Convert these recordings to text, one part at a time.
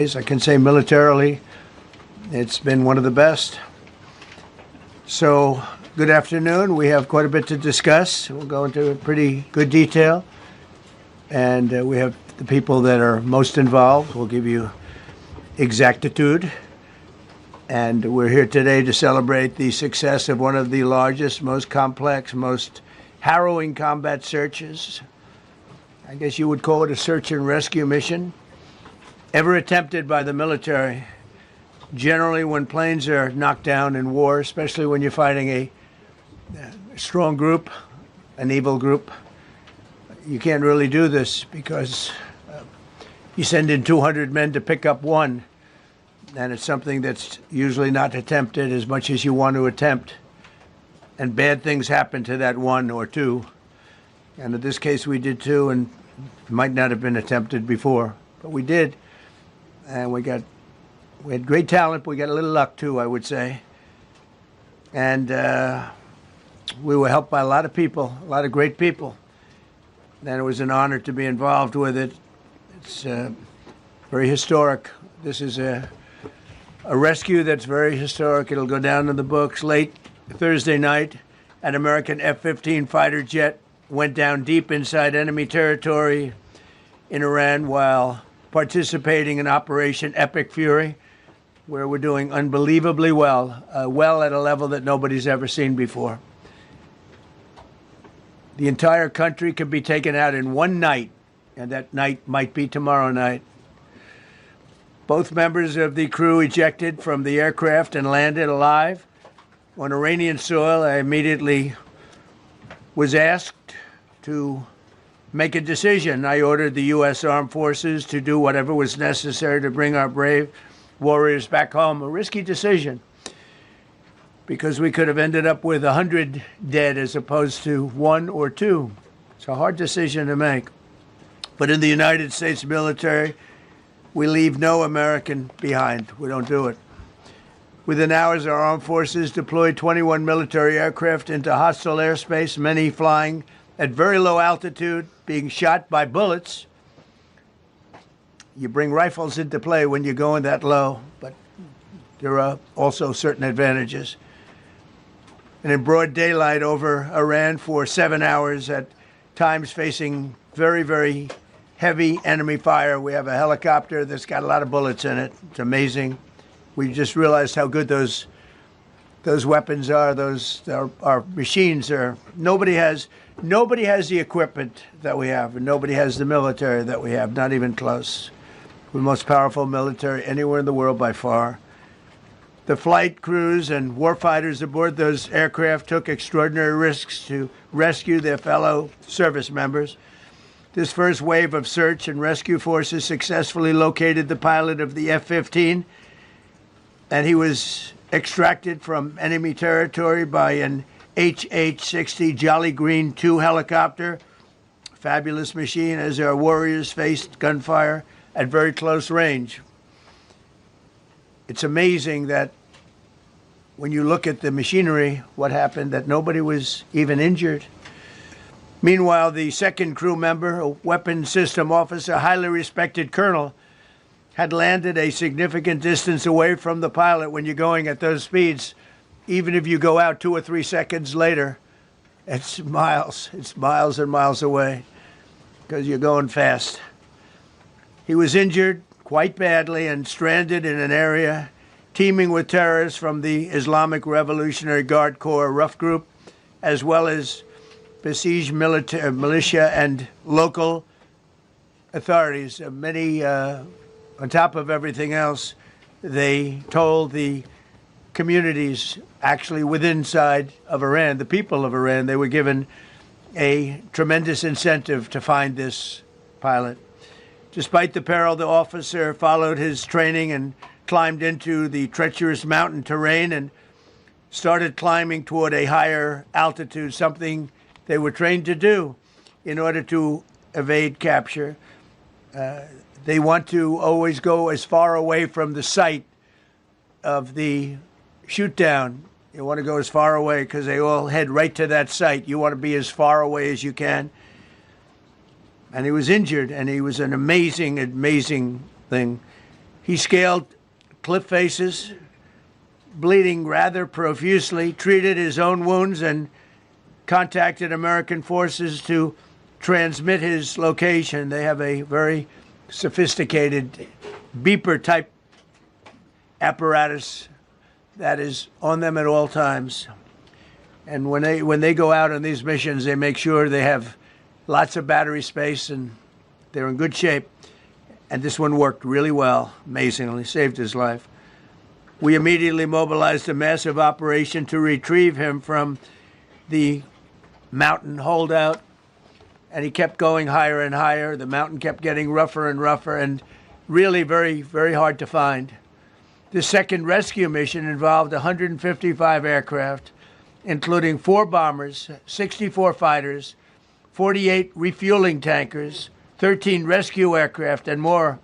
I can say militarily, it's been one of the best. So, good afternoon. We have quite a bit to discuss. We'll go into pretty good detail. And we have the people that are most involved. We'll give you exactitude. And we're here today to celebrate the success of one of the largest, most complex, most harrowing combat searches. I guess you would call it a search and rescue mission ever attempted by the military. Generally, when planes are knocked down in war, especially when you're fighting a strong group, an evil group, you can't really do this because you send in 200 men to pick up one, and it's something that's usually not attempted as much as you want to attempt. And bad things happen to that one or two. And in this case, we did two, and it might not have been attempted before, but we did. And we had great talent. We got a little luck too, I would say. And we were helped by a lot of people, a lot of great people. And it was an honor to be involved with it. It's very historic. This is a rescue that's very historic. It'll go down in the books. Late Thursday night, an American F-15 fighter jet went down deep inside enemy territory in Iran while participating in Operation Epic Fury, where we're doing unbelievably well, well at a level that nobody's ever seen before. The entire country could be taken out in one night, and that night might be tomorrow night. Both members of the crew ejected from the aircraft and landed alive. On Iranian soil, I immediately was asked to make a decision. I ordered the U.S. Armed Forces to do whatever was necessary to bring our brave warriors back home. A risky decision, because we could have ended up with 100 dead as opposed to 1 or 2. It's a hard decision to make. But in the United States military, we leave no American behind. We don't do it. Within hours, our armed forces deployed 21 military aircraft into hostile airspace, many flying at very low altitude, being shot by bullets. You bring rifles into play when you're going that low, but there are also certain advantages. And in broad daylight over Iran for 7 hours, at times facing very, very heavy enemy fire. We have a helicopter that's got a lot of bullets in it. It's amazing. We just realized how good those weapons are. Our machines are. Nobody has the equipment that we have, and nobody has the military that we have. Not even close. We're the most powerful military anywhere in the world by far. The flight crews and warfighters aboard those aircraft took extraordinary risks to rescue their fellow service members. This first wave of search and rescue forces successfully located the pilot of the F-15, and he was extracted from enemy territory by an HH-60 Jolly Green II helicopter. Fabulous machine as our warriors faced gunfire at very close range. It's amazing that when you look at the machinery, what happened, that nobody was even injured. Meanwhile, the second crew member, a weapons system officer, highly respected colonel, had landed a significant distance away from the pilot. When you're going at those speeds, even if you go out 2 or 3 seconds later, it's miles and miles away because you're going fast. He was injured quite badly and stranded in an area teeming with terrorists from the Islamic Revolutionary Guard Corps rough group, as well as besieged militia and local authorities. Many, on top of everything else, they told the communities actually within side of Iran, the people of Iran, they were given a tremendous incentive to find this pilot. Despite the peril, the officer followed his training and climbed into the treacherous mountain terrain and started climbing toward a higher altitude, something they were trained to do in order to evade capture. They want to always go as far away from the site of the shoot down. You want to go as far away because they all head right to that site. You want to be as far away as you can. And he was injured, and he was an amazing, amazing thing. He scaled cliff faces, bleeding rather profusely, treated his own wounds, and contacted American forces to transmit his location. They have a very sophisticated beeper-type apparatus that is on them at all times. And when they go out on these missions, they make sure they have lots of battery space and they're in good shape. And this one worked really well, amazingly, saved his life. We immediately mobilized a massive operation to retrieve him from the mountain holdout. And he kept going higher and higher. The mountain kept getting rougher and rougher and really very, very hard to find. The second rescue mission involved 155 aircraft, including 4 bombers, 64 fighters, 48 refueling tankers, 13 rescue aircraft, and more.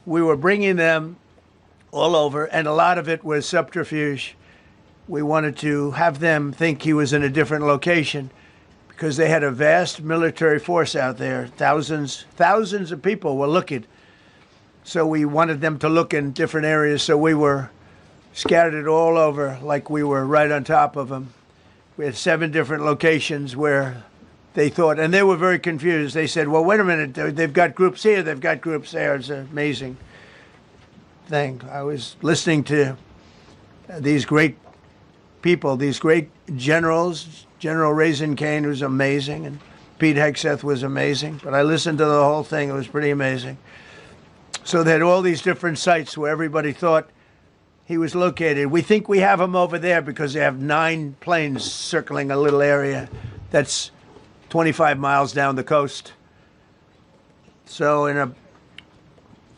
We were bringing them all over, and a lot of it was subterfuge. We wanted to have them think he was in a different location because they had a vast military force out there. Thousands of people were looking. So we wanted them to look in different areas, so we were scattered all over like we were right on top of them. We had 7 different locations where they thought, and they were very confused. They said, well, wait a minute, they've got groups here, they've got groups there. It's an amazing thing. I was listening to these great people, these great generals. General Raisin Kane was amazing, and Pete Hegseth was amazing. But I listened to the whole thing. It was pretty amazing. So they had all these different sites where everybody thought he was located. We think we have him over there because they have 9 planes circling a little area that's 25 miles down the coast. So in a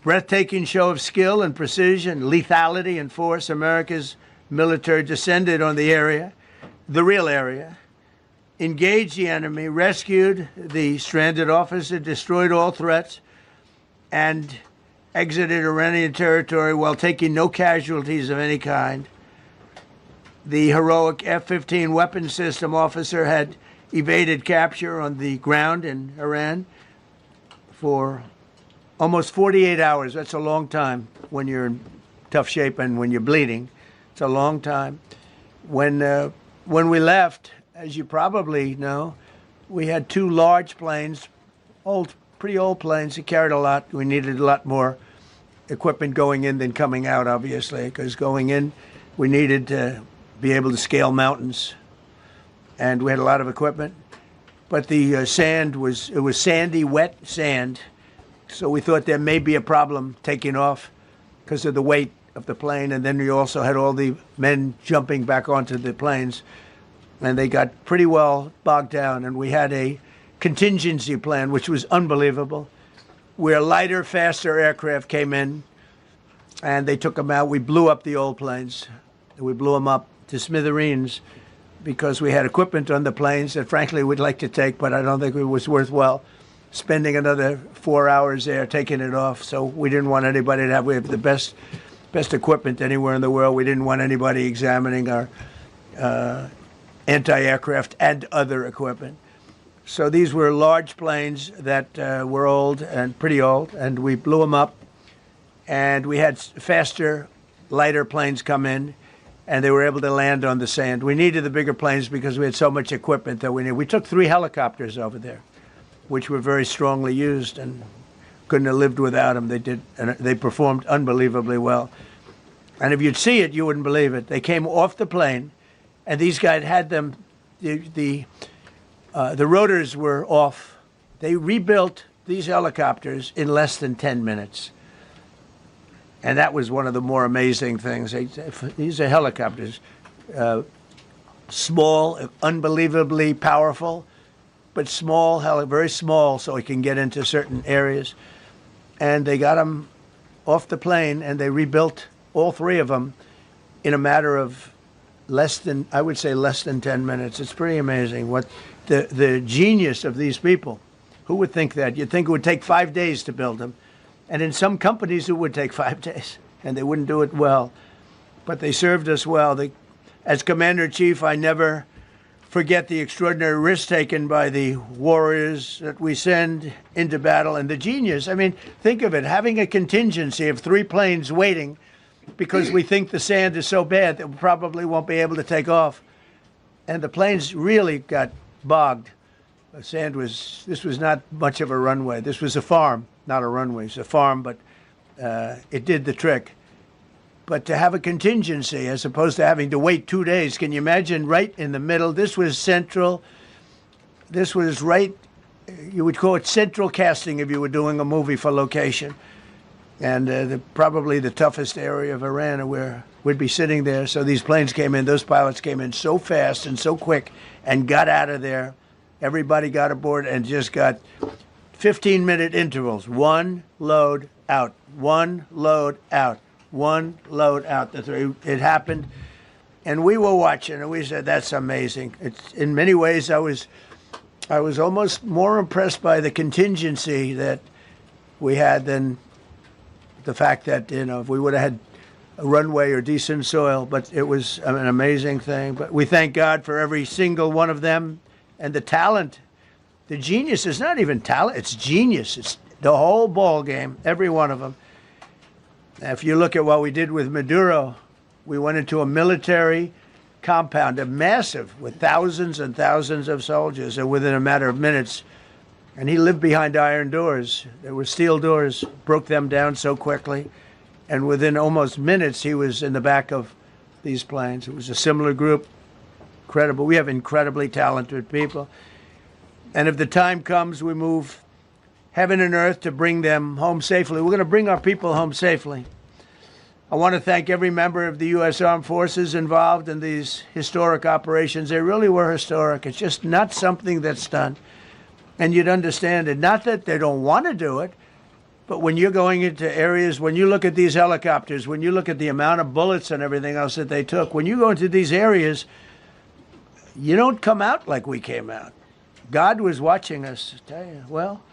breathtaking show of skill and precision, lethality and force, America's military descended on the area, the real area, engaged the enemy, rescued the stranded officer, destroyed all threats, and exited Iranian territory while taking no casualties of any kind. The heroic F-15 weapon system officer had evaded capture on the ground in Iran for almost 48 hours. That's a long time when you're in tough shape and when you're bleeding. It's a long time. When we left, as you probably know, we had 2 large planes, pretty old planes that carried a lot. We needed a lot more equipment going in than coming out, obviously, because going in, we needed to be able to scale mountains, and we had a lot of equipment. But the sand was sandy, wet sand, so we thought there may be a problem taking off because of the weight of the plane, and then we also had all the men jumping back onto the planes, and they got pretty well bogged down, and we had a contingency plan, which was unbelievable, where lighter, faster aircraft came in, and they took them out. We blew up the old planes. We blew them up to smithereens because we had equipment on the planes that, frankly, we'd like to take, but I don't think it was worthwhile spending another 4 hours there taking it off. So we didn't want anybody to have, we have the best equipment anywhere in the world. We didn't want anybody examining our anti-aircraft and other equipment. So these were large planes that were old and pretty old, and we blew them up. And we had faster, lighter planes come in, and they were able to land on the sand. We needed the bigger planes because we had so much equipment that we needed. We took 3 helicopters over there, which were very strongly used and couldn't have lived without them. They did, and they performed unbelievably well. And if you'd see it, you wouldn't believe it. They came off the plane, and these guys had them. The rotors were off. They rebuilt these helicopters in less than 10 minutes. And that was one of the more amazing things. These are helicopters, small, unbelievably powerful, but small, very small, so it can get into certain areas. And they got them off the plane, and they rebuilt all 3 of them in a matter of less than 10 minutes. It's pretty amazing what the genius of these people. Who would think that? You'd think it would take 5 days to build them. And in some companies, it would take 5 days, and they wouldn't do it well. But they served us well. As Commander-in-Chief, I never forget the extraordinary risk taken by the warriors that we send into battle and the genius. I mean, think of it, having a contingency of 3 planes waiting because we think the sand is so bad that we probably won't be able to take off. And the planes really got bogged. The sand was, this was not much of a runway. This was a farm, not a runway. It's a farm, but it did the trick. But to have a contingency as opposed to having to wait 2 days, can you imagine right in the middle? This was central. This was right, you would call it central casting if you were doing a movie for location. And probably the toughest area of Iran where we'd be sitting there. So these planes came in, those pilots came in so fast and so quick and got out of there. Everybody got aboard and just got 15-minute intervals. 1 load out, 1 load out. 1 load out. It happened, and we were watching, and we said, "That's amazing." It's in many ways, I was almost more impressed by the contingency that we had than the fact that if we would have had a runway or decent soil. But it was an amazing thing. But we thank God for every single one of them and the talent, the genius. It's not even talent; it's genius. It's the whole ball game. Every one of them. If you look at what we did with Maduro, we went into a military compound, a massive, with thousands and thousands of soldiers, and within a matter of minutes, and he lived behind iron doors. There were steel doors, broke them down so quickly, and within almost minutes, he was in the back of these planes. It was a similar group, incredible. We have incredibly talented people, and if the time comes, we move heaven and earth to bring them home safely. We're going to bring our people home safely. I want to thank every member of the U.S. Armed Forces involved in these historic operations. They really were historic. It's just not something that's done. And you'd understand it. Not that they don't want to do it, but when you're going into areas, when you look at these helicopters, when you look at the amount of bullets and everything else that they took, when you go into these areas, you don't come out like we came out. God was watching us. I tell you, well,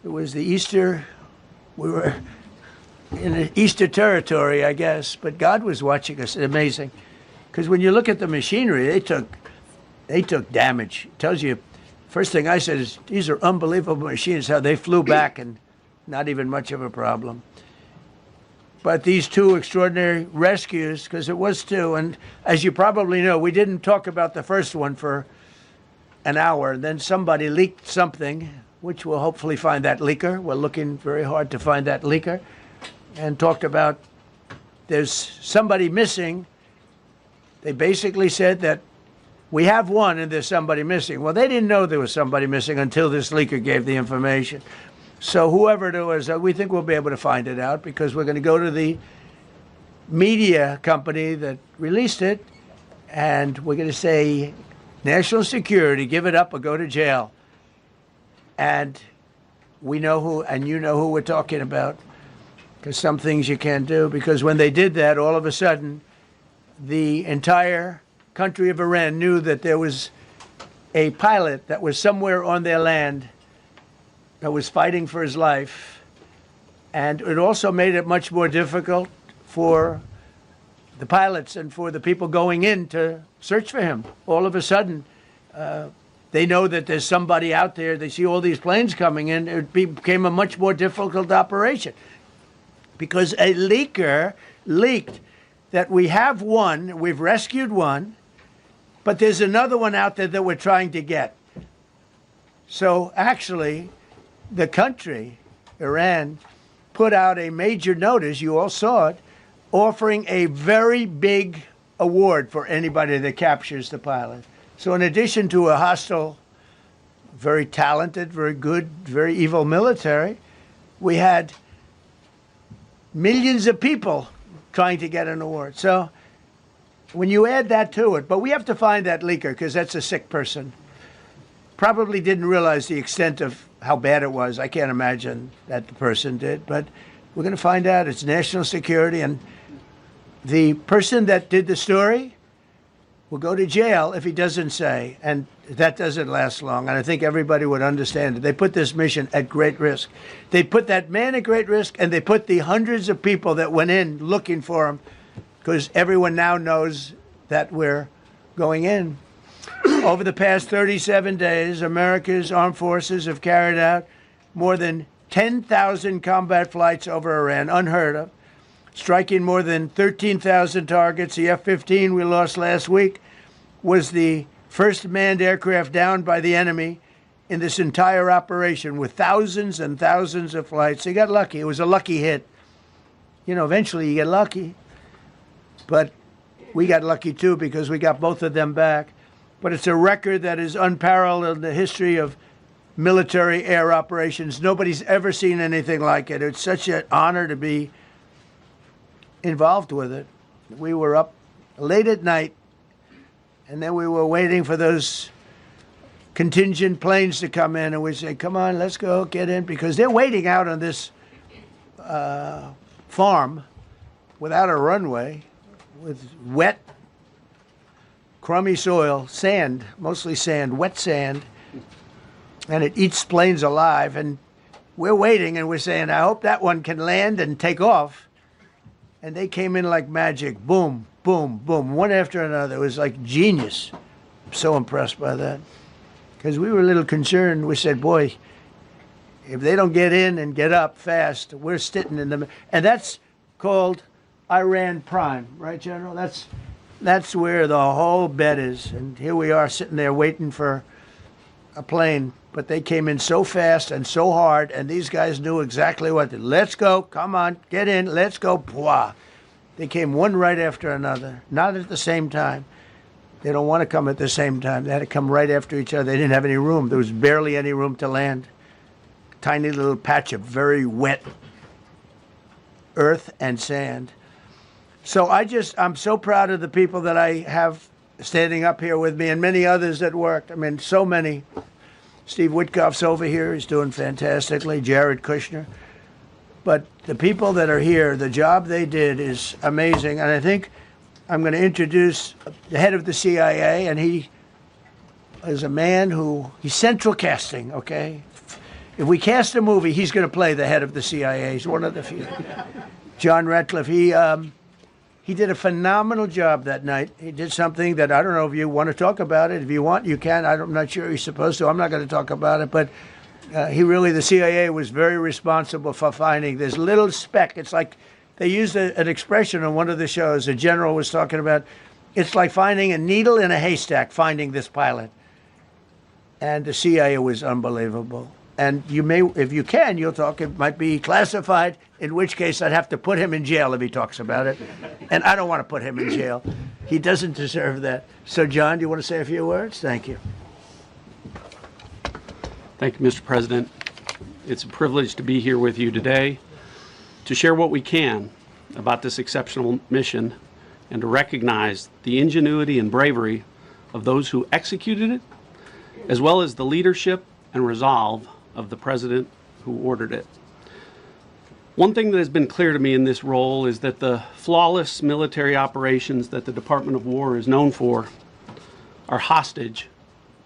it was the Easter, we were in the Easter territory, I guess, but God was watching us. Amazing. Because when you look at the machinery, they took damage. It tells you, first thing I said is, these are unbelievable machines, how they flew back and not even much of a problem. But these 2 extraordinary rescues, because it was 2, and as you probably know, we didn't talk about the first one for an hour. Then somebody leaked something, which we'll hopefully find that leaker. We're looking very hard to find that leaker. And talked about there's somebody missing. They basically said that we have one and there's somebody missing. Well, they didn't know there was somebody missing until this leaker gave the information. So whoever it was, we think we'll be able to find it out because we're going to go to the media company that released it and we're going to say, national security, give it up or go to jail. And we know who, and you know who we're talking about, because some things you can't do. Because when they did that, all of a sudden, the entire country of Iran knew that there was a pilot that was somewhere on their land that was fighting for his life. And it also made it much more difficult for the pilots and for the people going in to search for him. All of a sudden, they know that there's somebody out there. They see all these planes coming in. It became a much more difficult operation because a leaker leaked that we have one, we've rescued one, but there's another one out there that we're trying to get. So actually, the country, Iran, put out a major notice, you all saw it, offering a very big award for anybody that captures the pilot. So in addition to a hostile, very talented, very good, very evil military, we had millions of people trying to get an award. So when you add that to it, but we have to find that leaker because that's a sick person. Probably didn't realize the extent of how bad it was. I can't imagine that the person did, but we're going to find out. It's national security, and the person that did the story will go to jail if he doesn't say, and that doesn't last long, and I think everybody would understand it. They put this mission at great risk. They put that man at great risk, and they put the hundreds of people that went in looking for him, because everyone now knows that we're going in. Over the past 37 days, America's armed forces have carried out more than 10,000 combat flights over Iran, unheard of, striking more than 13,000 targets. The F-15 we lost last week was the first manned aircraft downed by the enemy in this entire operation, with thousands and thousands of flights. They got lucky. It was a lucky hit. You know, eventually you get lucky. But we got lucky too because we got both of them back. But it's a record that is unparalleled in the history of military air operations. Nobody's ever seen anything like it. It's such an honor to be involved with it. We were up late at night, and then we were waiting for those contingent planes to come in, and we say, come on, let's go, get in, because they're waiting out on this farm without a runway, with wet, crummy soil, sand, mostly sand, wet sand, and it eats planes alive. And we're waiting, and we're saying, I hope that one can land and take off. And they came in like magic, boom, boom, boom, one after another. It was like genius. I'm so impressed by that. Because we were a little concerned. We said, boy, if they don't get in and get up fast, we're sitting in them. And that's called Iran Prime, right, General? That's where the whole bet is. And here we are sitting there waiting for a plane. But they came in so fast and so hard, and these guys knew exactly what to do. Let's go, come on, get in, let's go. Pwah. They came one right after another, not at the same time. They don't want to come at the same time. They had to come right after each other. They didn't have any room. There was barely any room to land. Tiny little patch of very wet earth and sand. So I'm so proud of the people that I have standing up here with me, and many others that worked. I mean, so many. Steve Witkoff's over here. He's doing fantastically. Jared Kushner. But the people that are here, the job they did is amazing. And I think I'm going to introduce the head of the CIA, and he is a man he's central casting, okay? If we cast a movie, he's going to play the head of the CIA. He's one of the few. John Ratcliffe, he did a phenomenal job that night. He did something that I don't know if you want to talk about it. If you want, you can. I'm not sure you're supposed to. I'm not going to talk about it. But the CIA was very responsible for finding this little speck. It's like they used an expression on one of the shows. A general was talking about, it's like finding a needle in a haystack, finding this pilot. And the CIA was unbelievable. And you may, if you can, you'll talk. It might be classified, in which case I'd have to put him in jail if he talks about it. And I don't want to put him in jail. He doesn't deserve that. So, John, do you want to say a few words? Thank you. Thank you, Mr. President. It's a privilege to be here with you today to share what we can about this exceptional mission and to recognize the ingenuity and bravery of those who executed it, as well as the leadership and resolve of the president who ordered it. One thing that has been clear to me in this role is that the flawless military operations that the Department of War is known for are hostage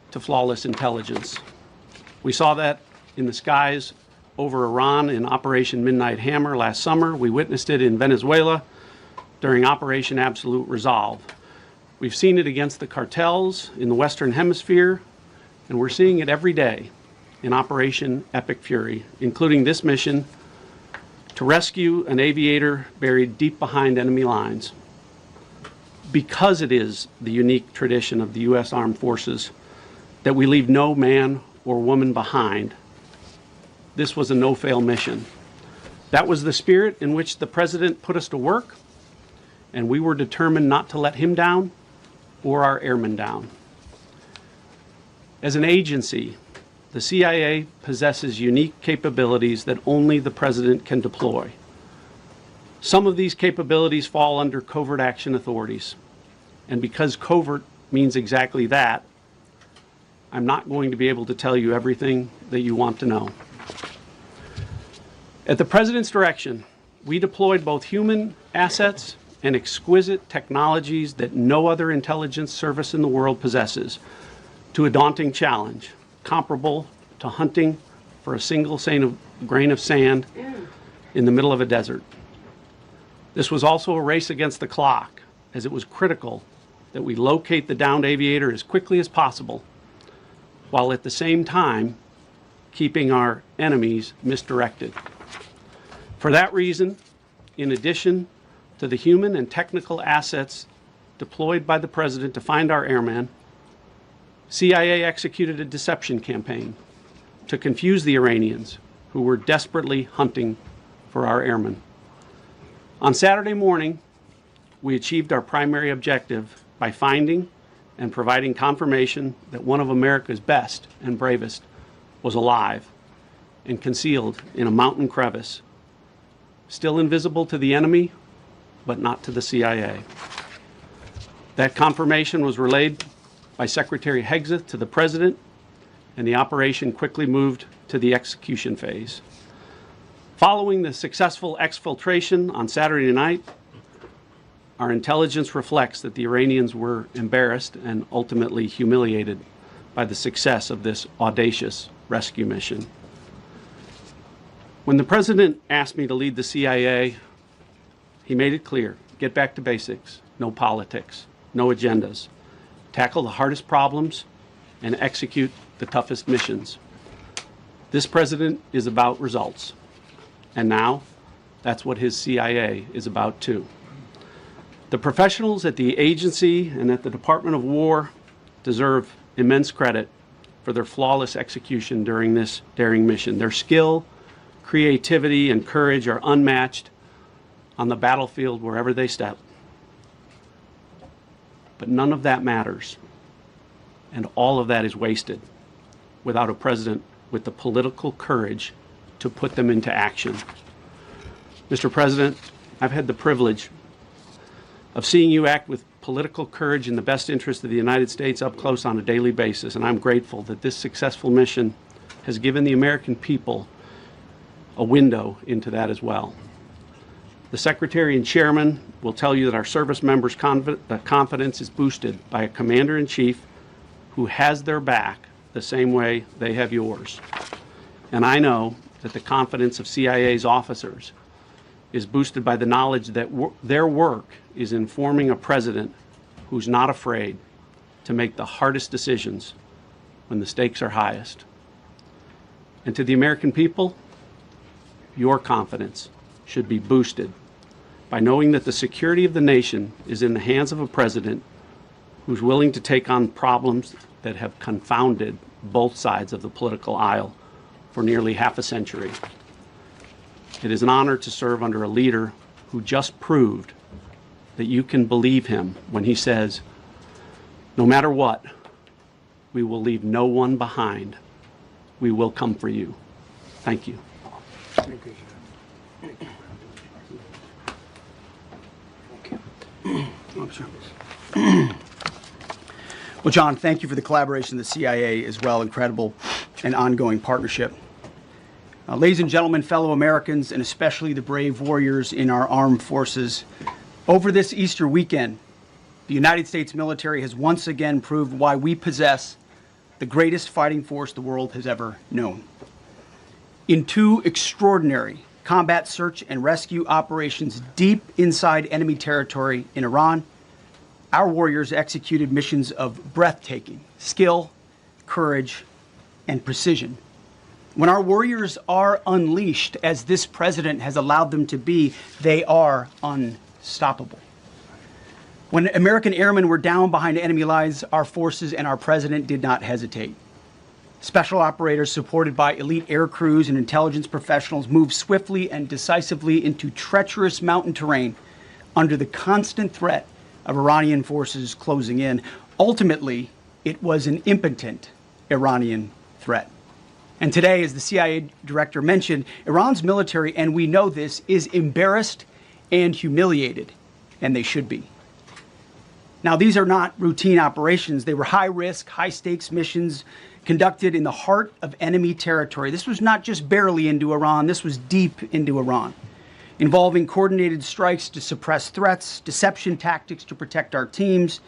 to flawless intelligence. We saw that in the skies over Iran in Operation Midnight Hammer last summer. We witnessed it in Venezuela during Operation Absolute Resolve. We've seen it against the cartels in the Western Hemisphere, and we're seeing it every day in Operation Epic Fury, including this mission to rescue an aviator buried deep behind enemy lines. Because it is the unique tradition of the U.S. Armed Forces that we leave no man or woman behind, this was a no-fail mission. That was the spirit in which the President put us to work, and we were determined not to let him down or our airmen down. As an agency, the CIA possesses unique capabilities that only the President can deploy. Some of these capabilities fall under covert action authorities. And because covert means exactly that, I'm not going to be able to tell you everything that you want to know. At the President's direction, we deployed both human assets and exquisite technologies that no other intelligence service in the world possesses to a daunting challenge, comparable to hunting for a single grain of sand in the middle of a desert. This was also a race against the clock, as it was critical that we locate the downed aviator as quickly as possible, while at the same time keeping our enemies misdirected. For that reason, in addition to the human and technical assets deployed by the President to find our airman, CIA executed a deception campaign to confuse the Iranians who were desperately hunting for our airmen. On Saturday morning, we achieved our primary objective by finding and providing confirmation that one of America's best and bravest was alive and concealed in a mountain crevice, still invisible to the enemy, but not to the CIA. That confirmation was relayed by Secretary Hegseth to the President, and the operation quickly moved to the execution phase. Following the successful exfiltration on Saturday night, our intelligence reflects that the Iranians were embarrassed and ultimately humiliated by the success of this audacious rescue mission. When the President asked me to lead the CIA, he made it clear: get back to basics, no politics, no agendas, tackle the hardest problems, and execute the toughest missions. This President is about results, and now that's what his CIA is about too. The professionals at the agency and at the Department of War deserve immense credit for their flawless execution during this daring mission. Their skill, creativity, and courage are unmatched on the battlefield wherever they step. But none of that matters, and all of that is wasted without a president with the political courage to put them into action. Mr. President, I've had the privilege of seeing you act with political courage in the best interest of the United States up close on a daily basis, and I'm grateful that this successful mission has given the American people a window into that as well. The Secretary and Chairman will tell you that our service members' confidence is boosted by a Commander-in-Chief who has their back the same way they have yours. And I know that the confidence of CIA's officers is boosted by the knowledge that their work is informing a president who's not afraid to make the hardest decisions when the stakes are highest. And to the American people, your confidence should be boosted by knowing that the security of the nation is in the hands of a president who's willing to take on problems that have confounded both sides of the political aisle for nearly half a century. It is an honor to serve under a leader who just proved that you can believe him when he says, no matter what, we will leave no one behind. We will come for you. Thank you. Thank you, sir. Well, John, thank you for the collaboration of the CIA as well. Incredible and ongoing partnership. Ladies and gentlemen, fellow Americans, and especially the brave warriors in our armed forces, over this Easter weekend, the United States military has once again proved why we possess the greatest fighting force the world has ever known. In two extraordinary combat search and rescue operations deep inside enemy territory in Iran, our warriors executed missions of breathtaking skill, courage, and precision. When our warriors are unleashed, as this president has allowed them to be, they are unstoppable. When American airmen were down behind enemy lines, our forces and our president did not hesitate. Special operators supported by elite air crews and intelligence professionals moved swiftly and decisively into treacherous mountain terrain under the constant threat of Iranian forces closing in. Ultimately, it was an impotent Iranian threat. And today, as the CIA director mentioned, Iran's military, and we know this, is embarrassed and humiliated, and they should be. Now, these are not routine operations. They were high-risk, high-stakes missions conducted in the heart of enemy territory. This was not just barely into Iran, this was deep into Iran, involving coordinated strikes to suppress threats, deception tactics to protect our teams,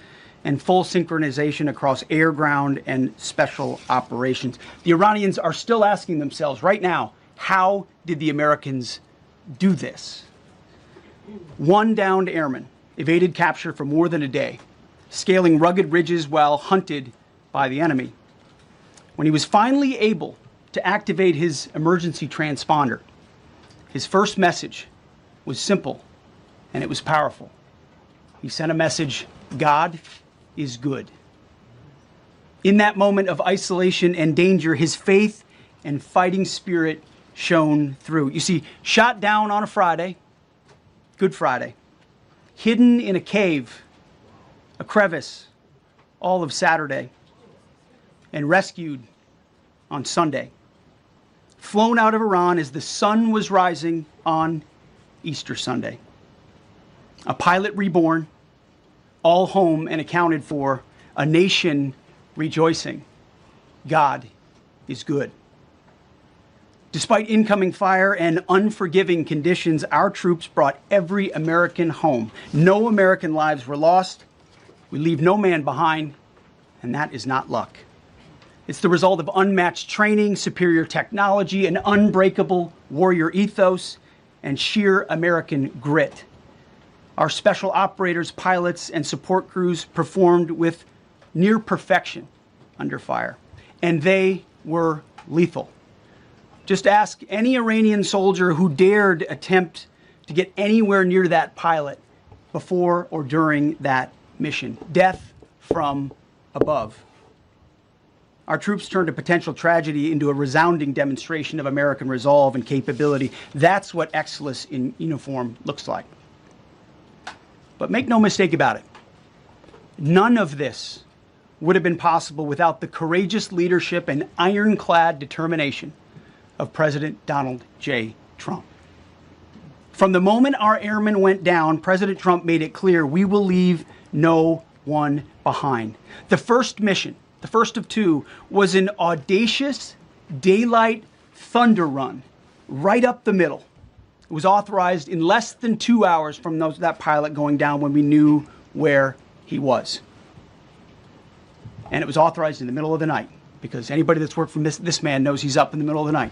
and full synchronization across air, ground, and special operations. The Iranians are still asking themselves right now, how did the Americans do this? One downed airman evaded capture for more than a day, scaling rugged ridges while hunted by the enemy. When he was finally able to activate his emergency transponder, his first message was simple and it was powerful. He sent a message, God is good. In that moment of isolation and danger, his faith and fighting spirit shone through. You see, shot down on a Friday, Good Friday, hidden in a cave, a crevice, all of Saturday, and rescued on Sunday. Flown out of Iran as the sun was rising on Easter Sunday. A pilot reborn, all home and accounted for, a nation rejoicing. God is good. Despite incoming fire and unforgiving conditions, our troops brought every American home. No American lives were lost. We leave no man behind, and that is not luck. It's the result of unmatched training, superior technology, an unbreakable warrior ethos, and sheer American grit. Our special operators, pilots, and support crews performed with near perfection under fire, and they were lethal. Just ask any Iranian soldier who dared attempt to get anywhere near that pilot before or during that mission. Death from above. Our troops turned a potential tragedy into a resounding demonstration of American resolve and capability. That's what excellence in uniform looks like. But make no mistake about it, none of this would have been possible without the courageous leadership and ironclad determination of President Donald J. Trump. From the moment our airmen went down, President Trump made it clear we will leave no one behind. The first mission, the first of two, was an audacious daylight thunder run right up the middle. It was authorized in less than 2 hours from that pilot going down when we knew where he was. And it was authorized in the middle of the night, because anybody that's worked for this man knows he's up in the middle of the night.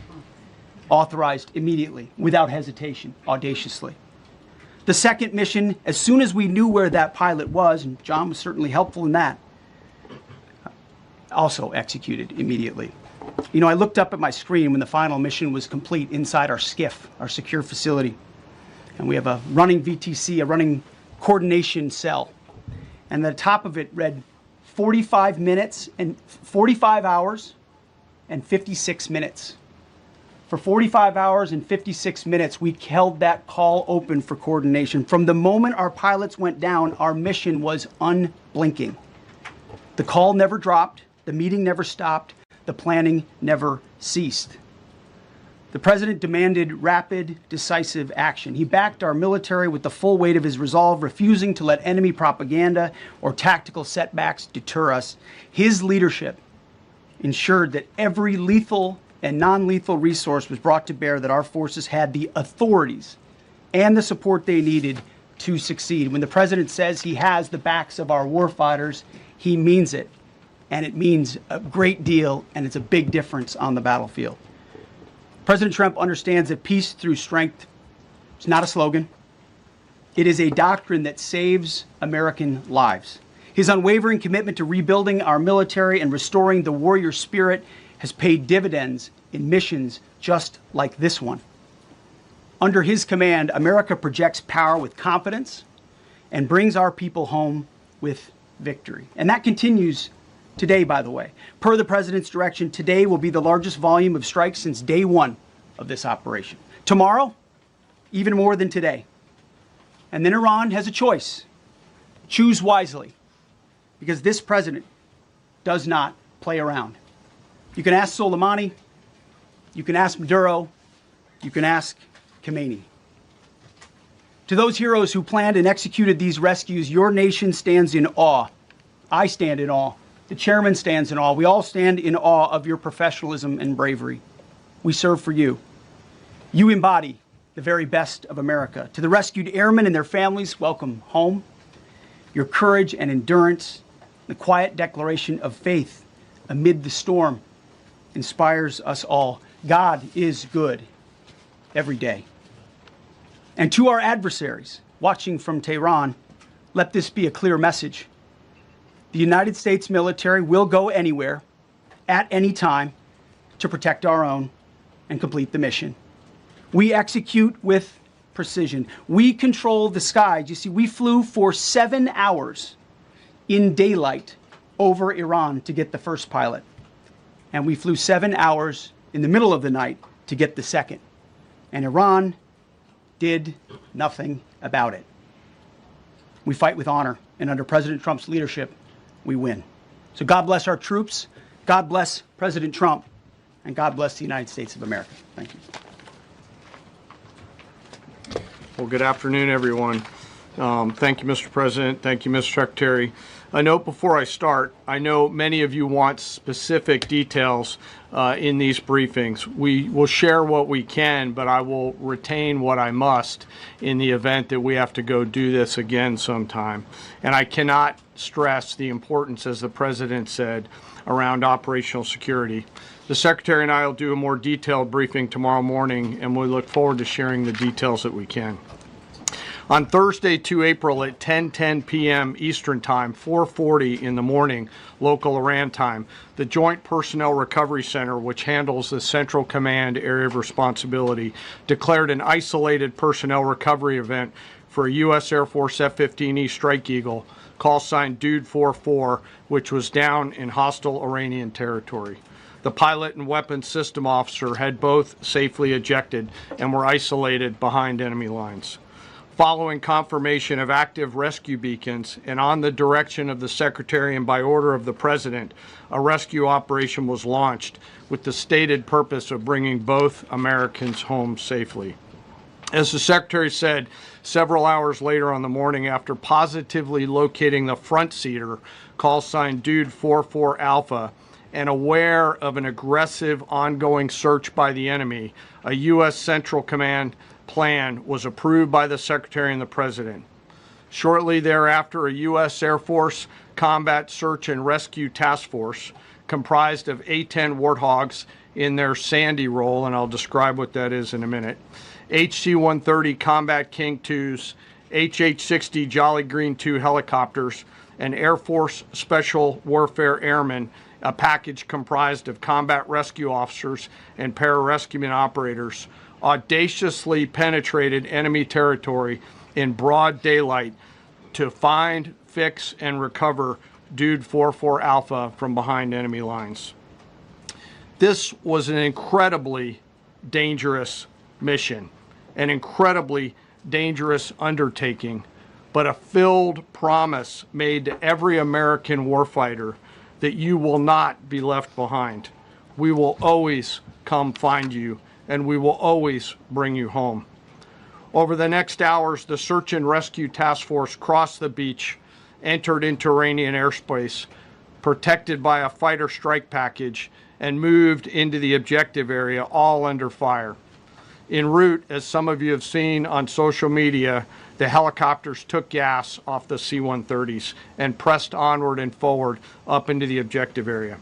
Authorized immediately, without hesitation, audaciously. The second mission, as soon as we knew where that pilot was, and John was certainly helpful in that, also executed immediately. You know, I looked up at my screen when the final mission was complete inside our SCIF, our secure facility. And we have a running VTC, a running coordination cell. And the top of it read 45 hours and 56 minutes. For 45 hours and 56 minutes, we held that call open for coordination. From the moment our pilots went down, our mission was unblinking. The call never dropped, the meeting never stopped, the planning never ceased. The president demanded rapid, decisive action. He backed our military with the full weight of his resolve, refusing to let enemy propaganda or tactical setbacks deter us. His leadership ensured that every lethal and non-lethal resource was brought to bear, that our forces had the authorities and the support they needed to succeed. When the president says he has the backs of our warfighters, he means it. And it means a great deal, and it's a big difference on the battlefield. President Trump understands that peace through strength is not a slogan. It is a doctrine that saves American lives. His unwavering commitment to rebuilding our military and restoring the warrior spirit has paid dividends in missions just like this one. Under his command, America projects power with confidence and brings our people home with victory. And that continues today, by the way. Per the president's direction, today will be the largest volume of strikes since day one of this operation. Tomorrow, even more than today. And then Iran has a choice. Choose wisely, because this president does not play around. You can ask Soleimani, you can ask Maduro, you can ask Khomeini. To those heroes who planned and executed these rescues, your nation stands in awe. I stand in awe. The chairman stands in awe. We all stand in awe of your professionalism and bravery. We serve for you. You embody the very best of America. To the rescued airmen and their families, welcome home. Your courage and endurance, the quiet declaration of faith amid the storm, inspires us all. God is good every day. And to our adversaries watching from Tehran, let this be a clear message. The United States military will go anywhere, at any time, to protect our own and complete the mission. We execute with precision. We control the skies. You see, we flew for 7 hours in daylight over Iran to get the first pilot. And we flew 7 hours in the middle of the night to get the second. And Iran did nothing about it. We fight with honor, and under President Trump's leadership, we win. So God bless our troops, God bless President Trump, and God bless the United States of America. Thank you. Well, good afternoon, everyone. Thank you, Mr. President. Thank you, Mr. Secretary. A note before I start, I know many of you want specific details in these briefings. We will share what we can, but I will retain what I must in the event that we have to go do this again sometime. And I cannot stress the importance, as the President said, around operational security. The Secretary and I will do a more detailed briefing tomorrow morning, and we look forward to sharing the details that we can. On Thursday, 2 April at 10:10 p.m. Eastern Time, 4:40 in the morning, local Iran time, the Joint Personnel Recovery Center, which handles the Central Command area of responsibility, declared an isolated personnel recovery event for a U.S. Air Force F-15E Strike Eagle, call sign Dude 44, which was down in hostile Iranian territory. The pilot and weapons system officer had both safely ejected and were isolated behind enemy lines. Following confirmation of active rescue beacons and on the direction of the Secretary and by order of the President, a rescue operation was launched with the stated purpose of bringing both Americans home safely. As the Secretary said, several hours later on the morning, after positively locating the front seater, call sign Dude 44 Alpha, and aware of an aggressive ongoing search by the enemy, a U.S. Central Command plan was approved by the Secretary and the President. Shortly thereafter, a U.S. Air Force Combat Search and Rescue Task Force, comprised of A-10 Warthogs in their Sandy role, and I'll describe what that is in a minute, HC-130 Combat King 2s, HH-60 Jolly Green 2 helicopters, and Air Force Special Warfare Airmen, a package comprised of combat rescue officers and pararescueman operators, audaciously penetrated enemy territory in broad daylight to find, fix, and recover Dude 44 Alpha from behind enemy lines. This was an incredibly dangerous mission, an incredibly dangerous undertaking, but a filled promise made to every American warfighter that you will not be left behind. We will always come find you, and we will always bring you home. Over the next hours, the Search and Rescue Task Force crossed the beach, entered into Iranian airspace, protected by a fighter strike package, and moved into the objective area, all under fire. En route, as some of you have seen on social media, the helicopters took gas off the C-130s and pressed onward and forward up into the objective area.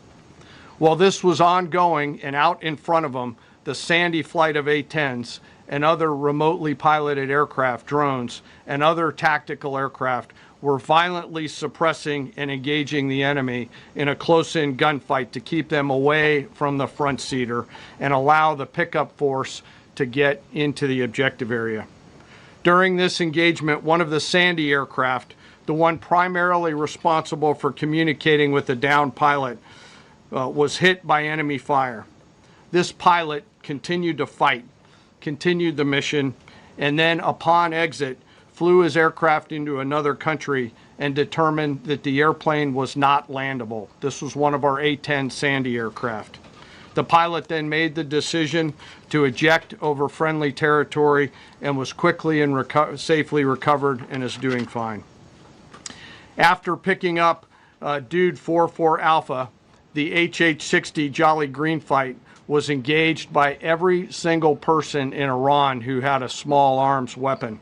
While this was ongoing and out in front of them, the Sandy flight of A-10s and other remotely piloted aircraft, drones, and other tactical aircraft were violently suppressing and engaging the enemy in a close-in gunfight to keep them away from the front seater and allow the pickup force to get into the objective area. During this engagement, one of the Sandy aircraft, the one primarily responsible for communicating with the downed pilot, was hit by enemy fire. This pilot continued to fight, continued the mission, and then upon exit, flew his aircraft into another country and determined that the airplane was not landable. This was one of our A-10 Sandy aircraft. The pilot then made the decision to eject over friendly territory and was quickly and safely recovered and is doing fine. After picking up Dude 44 Alpha, the HH-60 Jolly Green fight was engaged by every single person in Iran who had a small arms weapon.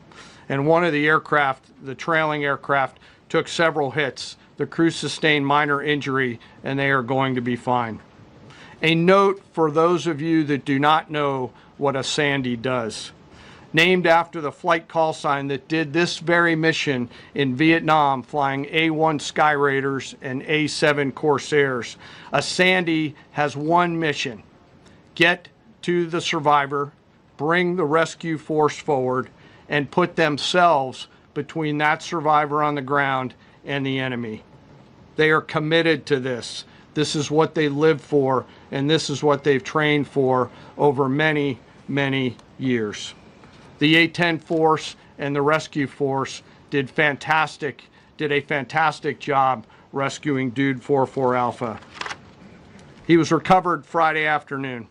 And one of the aircraft, the trailing aircraft, took several hits. The crew sustained minor injury, and they are going to be fine. A note for those of you that do not know what a Sandy does. named after the flight call sign that did this very mission in Vietnam, flying A-1 Sky Raiders and A-7 Corsairs. A Sandy has one mission: get to the survivor, bring the rescue force forward, and put themselves between that survivor on the ground and the enemy. They are committed to this. This is what they live for, and this is what they've trained for over many, many years. The A-10 force and the rescue force did a fantastic job rescuing Dude 44 Alpha. He was recovered Friday afternoon.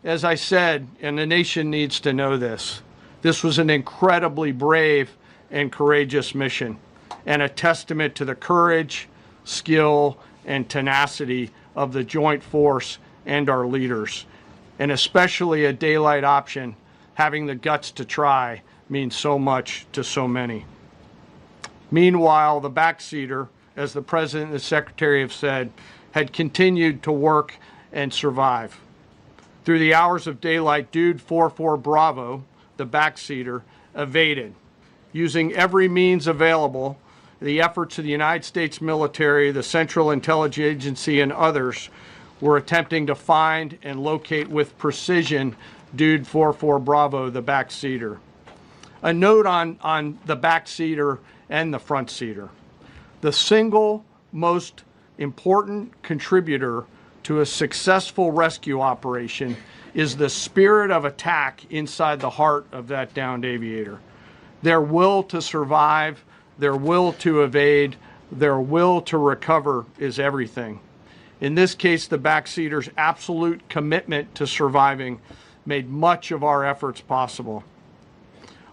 As I said, and the nation needs to know this, this was an incredibly brave and courageous mission, and a testament to the courage, skill, and tenacity of the Joint Force and our leaders. And especially a daylight option, having the guts to try, means so much to so many. Meanwhile, the backseater, as the President and the Secretary have said, had continued to work and survive. Through the hours of daylight, Dude 44 Bravo, the backseater, evaded. Using every means available, the efforts of the United States military, the Central Intelligence Agency, and others were attempting to find and locate with precision Dude 44 Bravo, the backseater. A note on the backseater and the front seater. The single most important contributor to a successful rescue operation is the spirit of attack inside the heart of that downed aviator. Their will to survive, their will to evade, their will to recover is everything. In this case, the backseater's absolute commitment to surviving made much of our efforts possible.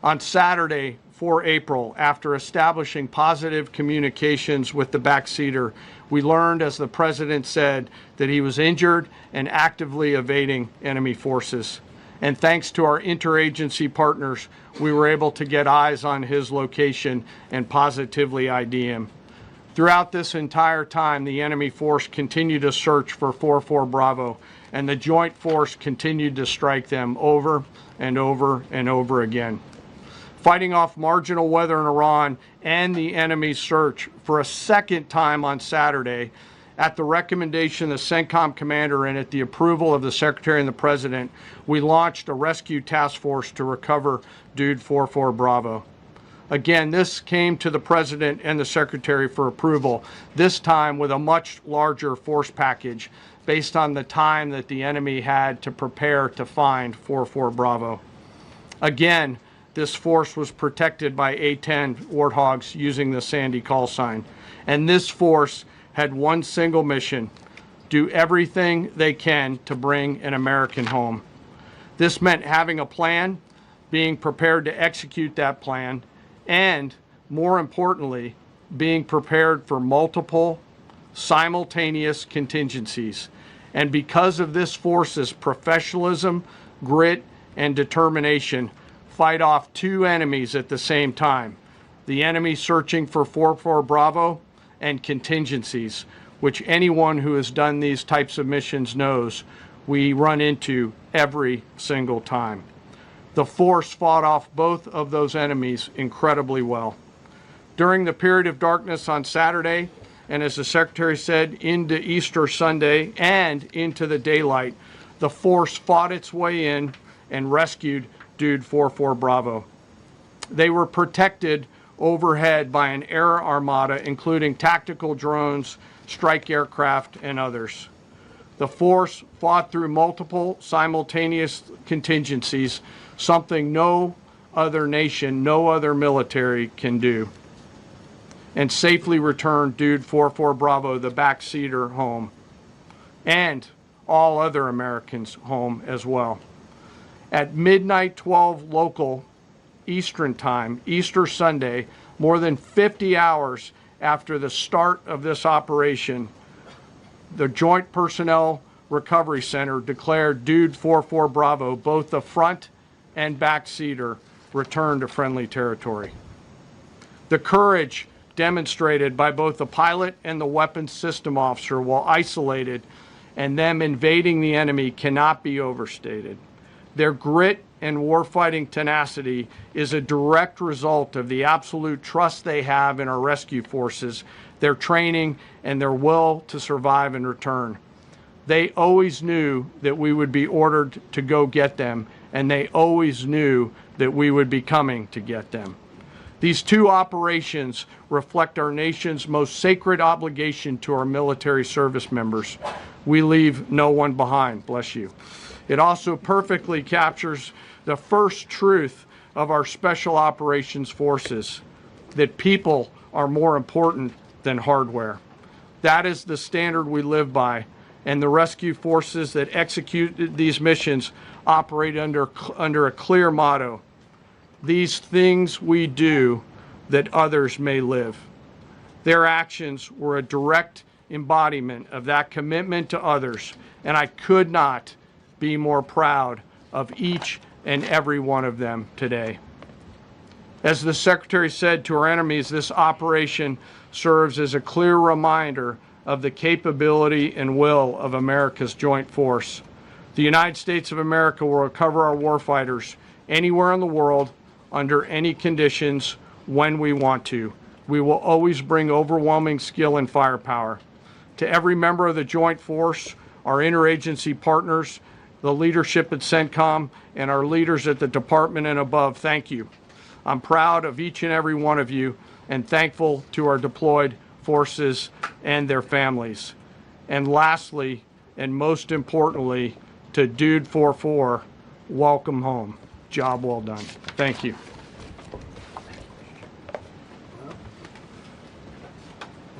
On Saturday, 4 April, after establishing positive communications with the backseater, we learned, as the President said, that he was injured and actively evading enemy forces. And thanks to our interagency partners, we were able to get eyes on his location and positively ID him. Throughout this entire time, the enemy force continued to search for 44 Bravo, and the Joint Force continued to strike them over and over and over again. Fighting off marginal weather in Iran and the enemy's search for a second time on Saturday, at the recommendation of the CENTCOM commander and at the approval of the Secretary and the President, we launched a rescue task force to recover Dude 44 Bravo. Again, this came to the President and the Secretary for approval, this time with a much larger force package based on the time that the enemy had to prepare to find 44 Bravo. Again, this force was protected by A-10 Warthogs using the Sandy call sign. And this force had one single mission: do everything they can to bring an American home. This meant having a plan, being prepared to execute that plan, and, more importantly, being prepared for multiple, simultaneous contingencies. And because of this force's professionalism, grit, and determination, fight off two enemies at the same time: the enemy searching for 44 Bravo and contingencies, which anyone who has done these types of missions knows we run into every single time. The force fought off both of those enemies incredibly well. During the period of darkness on Saturday, and as the Secretary said, into Easter Sunday and into the daylight, the force fought its way in and rescued Dude 44 Bravo. They were protected overhead by an air armada, including tactical drones, strike aircraft, and others. The force fought through multiple simultaneous contingencies, something no other nation, no other military can do, and safely returned Dude 44 Bravo, the backseater, home, and all other Americans home as well. At midnight 12 local Eastern time, Easter Sunday, more than 50 hours after the start of this operation, the Joint Personnel Recovery Center declared Dude 44 Bravo, both the front and back seater, returned to friendly territory. The courage demonstrated by both the pilot and the weapons system officer while isolated and them invading the enemy cannot be overstated. Their grit and warfighting tenacity is a direct result of the absolute trust they have in our rescue forces, their training, and their will to survive and return. They always knew that we would be ordered to go get them, and they always knew that we would be coming to get them. These two operations reflect our nation's most sacred obligation to our military service members. We leave no one behind, bless you. It also perfectly captures the first truth of our special operations forces, that people are more important than hardware. That is the standard we live by, and the rescue forces that execute these missions operate under a clear motto: these things we do that others may live. Their actions were a direct embodiment of that commitment to others, and I could not be more proud of each and every one of them today. As the Secretary said to our enemies, this operation serves as a clear reminder of the capability and will of America's joint force. The United States of America will recover our warfighters anywhere in the world, under any conditions, when we want to. We will always bring overwhelming skill and firepower. To every member of the Joint Force, our interagency partners, the leadership at CENTCOM, and our leaders at the department and above, thank you. I'm proud of each and every one of you and thankful to our deployed forces and their families. And lastly, and most importantly, to Dude 44, welcome home. Job well done. Thank you.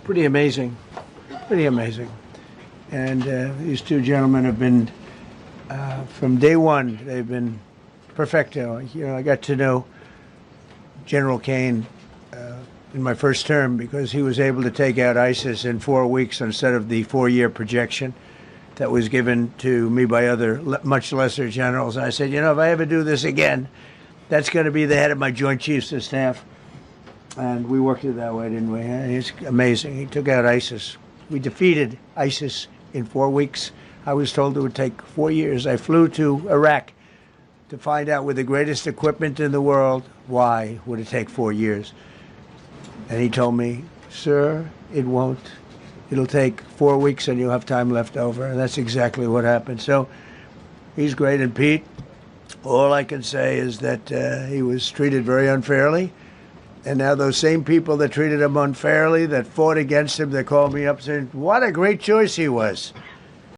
Pretty amazing. Pretty amazing. And these two gentlemen have been, from day one, they've been perfecto. You know, I got to know General Kane in my first term because he was able to take out ISIS in 4 weeks instead of the 4-year projection that was given to me by other much lesser generals. I said, you know, if I ever do this again, that's going to be the head of my Joint Chiefs of Staff. And we worked it that way, didn't we? It's amazing. He took out ISIS. We defeated ISIS in 4 weeks. I was told it would take 4 years. I flew to Iraq to find out with the greatest equipment in the world, why would it take 4 years? And he told me, sir, it won't. It'll take 4 weeks and you'll have time left over. And that's exactly what happened. So he's great. And Pete, all I can say is that he was treated very unfairly. And now those same people that treated him unfairly, that fought against him, that called me up saying, what a great choice he was.